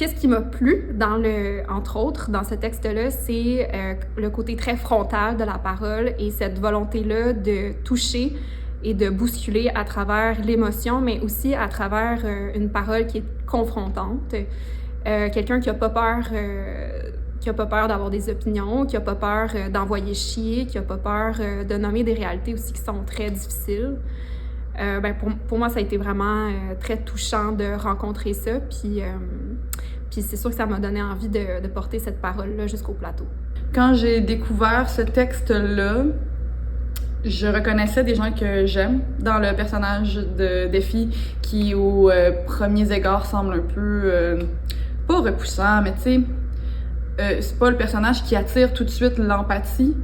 Qu'est-ce qui m'a plu, entre autres, dans ce texte-là, c'est le côté très frontal de la parole et cette volonté-là de toucher et de bousculer à travers l'émotion, mais aussi à travers une parole qui est confrontante. Quelqu'un qui n'a pas peur d'avoir des opinions, qui n'a pas peur d'envoyer chier, qui n'a pas peur de nommer des réalités aussi qui sont très difficiles. Pour moi, ça a été vraiment très touchant de rencontrer ça. Puis c'est sûr que ça m'a donné envie de porter cette parole-là jusqu'au plateau. Quand j'ai découvert ce texte-là, je reconnaissais des gens que j'aime dans le personnage de Défi qui, aux premiers égards, semble un peu... pas repoussant, mais tu sais, c'est pas le personnage qui attire tout de suite l'empathie.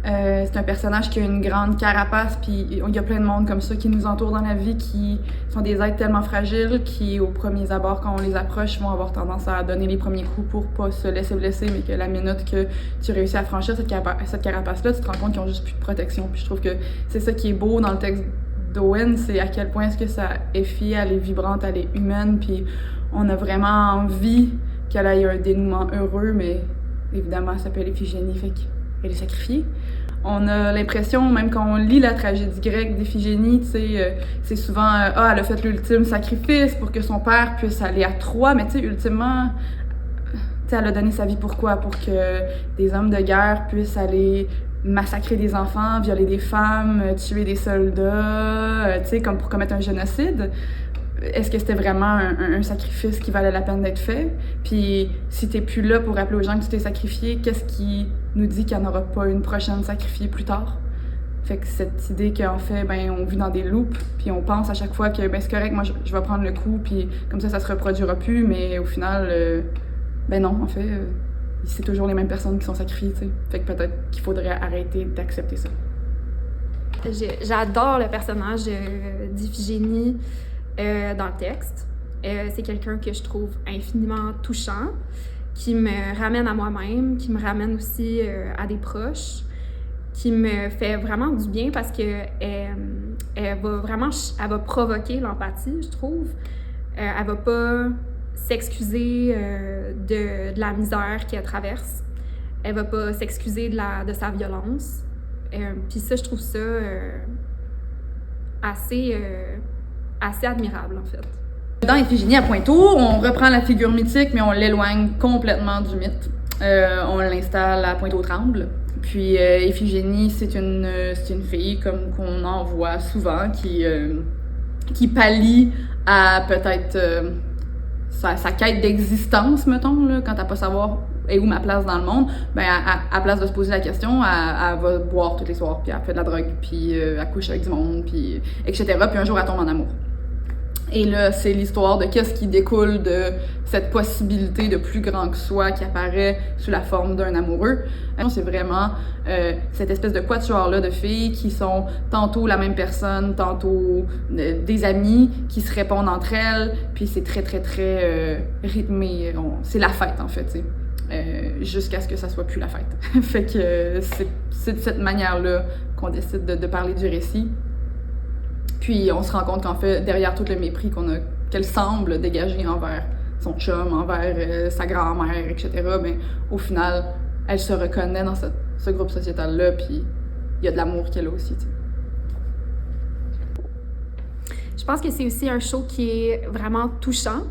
C'est un personnage qui a une grande carapace, puis il y a plein de monde comme ça qui nous entoure dans la vie, qui sont des êtres tellement fragiles, qui, aux premiers abords, quand on les approche, vont avoir tendance à donner les premiers coups pour pas se laisser blesser, mais que la minute que tu réussis à franchir cette carapace-là, tu te rends compte qu'ils ont juste plus de protection. Puis je trouve que c'est ça qui est beau dans le texte d'Owen, c'est à quel point est-ce que ça effie, elle est vibrante, elle est humaine, puis on a vraiment envie qu'elle ait un dénouement heureux, mais évidemment, elle s'appelle Iphigénie, fait qu'elle est sacrifiée. On a l'impression, même quand on lit la tragédie grecque d'Iphigénie, tu sais, c'est souvent elle a fait l'ultime sacrifice pour que son père puisse aller à Troie, mais tu sais, ultimement, tu sais, elle a donné sa vie pourquoi? Pour que des hommes de guerre puissent aller massacrer des enfants, violer des femmes, tuer des soldats, tu sais, comme pour commettre un génocide. Est-ce que c'était vraiment un sacrifice qui valait la peine d'être fait? Puis si t'es plus là pour rappeler aux gens que tu t'es sacrifié, qu'est-ce qui nous dit qu'il n'y en aura pas une prochaine sacrifiée plus tard? Fait que cette idée qu'en fait, on vit dans des loops, puis on pense à chaque fois que c'est correct, moi je vais prendre le coup, puis comme ça se reproduira plus, mais au final, non, en fait, c'est toujours les mêmes personnes qui sont sacrifiées, tu sais. Fait que peut-être qu'il faudrait arrêter d'accepter ça. J'adore le personnage d'Iphigénie dans le texte. C'est quelqu'un que je trouve infiniment touchant, qui me ramène à moi-même, qui me ramène aussi à des proches, qui me fait vraiment du bien parce que elle va provoquer l'empathie, je trouve. Elle va pas s'excuser de la misère qu'elle traverse. Elle va pas s'excuser de sa violence. Puis ça, je trouve ça assez admirable, en fait. Dans Iphigénie à Pointeau, on reprend la figure mythique, mais on l'éloigne complètement du mythe. On l'installe à Pointe-aux-Trembles. Puis Iphigénie, c'est une fille comme qu'on en voit souvent, qui pallie à peut-être sa quête d'existence, mettons, là, quand elle pas savoir est où ma place dans le monde, à place de se poser la question, elle va boire tous les soirs, puis elle fait de la drogue, puis elle couche avec du monde, puis etc. Puis un jour, elle tombe en amour. Et là, c'est l'histoire de qu'est-ce qui découle de cette possibilité de plus grand que soi qui apparaît sous la forme d'un amoureux. C'est vraiment cette espèce de quatuor-là de filles qui sont tantôt la même personne, tantôt des amies qui se répondent entre elles, puis c'est très, très, très rythmé. C'est la fête, en fait, tu sais. Jusqu'à ce que ça soit plus la fête. Fait que c'est de cette manière-là qu'on décide de parler du récit. Puis on se rend compte qu'en fait, derrière tout le mépris qu'elle semble dégager envers son chum, envers sa grand-mère, etc., au final, elle se reconnaît dans ce groupe sociétal-là, puis il y a de l'amour qu'elle a aussi, tu sais. Je pense que c'est aussi un show qui est vraiment touchant.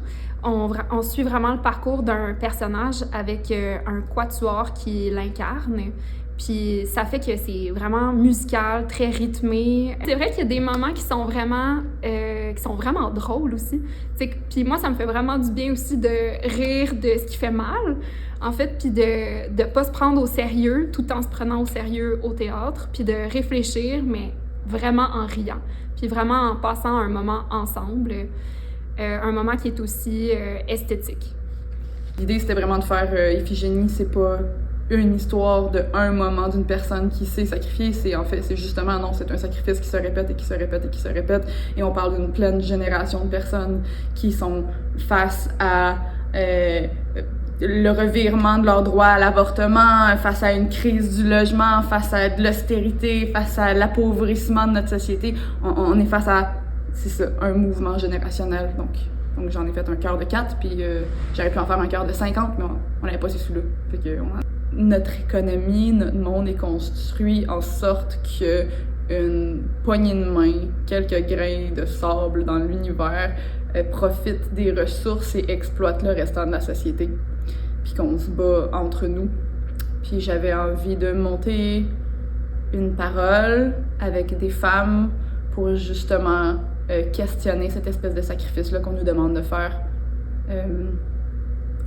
On suit vraiment le parcours d'un personnage avec un quatuor qui l'incarne. Puis ça fait que c'est vraiment musical, très rythmé. C'est vrai qu'il y a des moments qui sont vraiment drôles aussi. Puis moi, ça me fait vraiment du bien aussi de rire de ce qui fait mal, en fait, puis de pas se prendre au sérieux tout en se prenant au sérieux au théâtre, puis de réfléchir, mais vraiment en riant, puis vraiment en passant un moment ensemble, un moment qui est aussi esthétique. L'idée, c'était vraiment de faire Iphigénie, c'est pas une histoire de un moment d'une personne qui s'est sacrifiée, c'est justement, non, c'est un sacrifice qui se répète et qui se répète et qui se répète, et on parle d'une pleine génération de personnes qui sont face à le revirement de leur droit à l'avortement, face à une crise du logement, face à de l'austérité, face à l'appauvrissement de notre société. On est face à, c'est ça, un mouvement générationnel, donc Donc j'en ai fait un chœur de 4, puis j'aurais pu en faire un chœur de 50, mais on n'avait pas ces sous-là. Fait que notre économie, notre monde est construit en sorte que une poignée de main, quelques grains de sable dans l'univers profitent des ressources et exploitent le restant de la société. Puis qu'on se bat entre nous. Puis j'avais envie de monter une parole avec des femmes pour justement questionner cette espèce de sacrifice-là qu'on nous demande de faire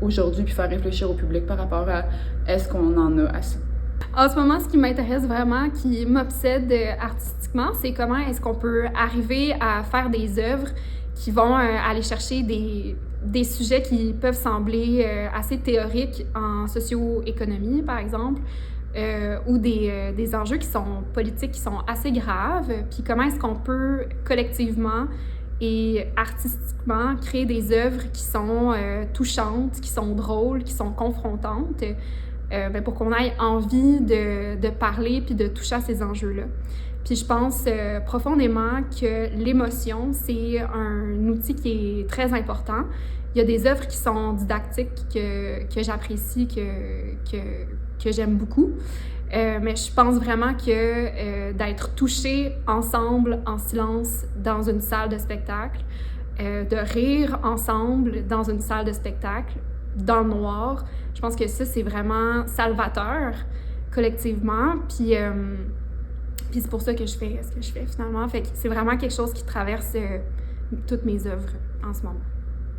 aujourd'hui, puis faire réfléchir au public par rapport à est-ce qu'on en a assez. En ce moment, ce qui m'intéresse vraiment, qui m'obsède artistiquement, c'est comment est-ce qu'on peut arriver à faire des œuvres qui vont aller chercher des sujets qui peuvent sembler assez théoriques en socio-économie, par exemple, ou des enjeux qui sont politiques, qui sont assez graves, puis comment est-ce qu'on peut collectivement et artistiquement créer des œuvres qui sont touchantes, qui sont drôles, qui sont confrontantes, pour qu'on ait envie de parler puis de toucher à ces enjeux-là. Puis je pense profondément que l'émotion, c'est un outil qui est très important. Il y a des œuvres qui sont didactiques que j'apprécie, que j'aime beaucoup. Mais je pense vraiment que d'être touchés ensemble, en silence, dans une salle de spectacle, de rire ensemble dans une salle de spectacle, dans le noir, je pense que ça, c'est vraiment salvateur, collectivement. Puis c'est pour ça que je fais ce que je fais, finalement. Fait que c'est vraiment quelque chose qui traverse toutes mes œuvres en ce moment.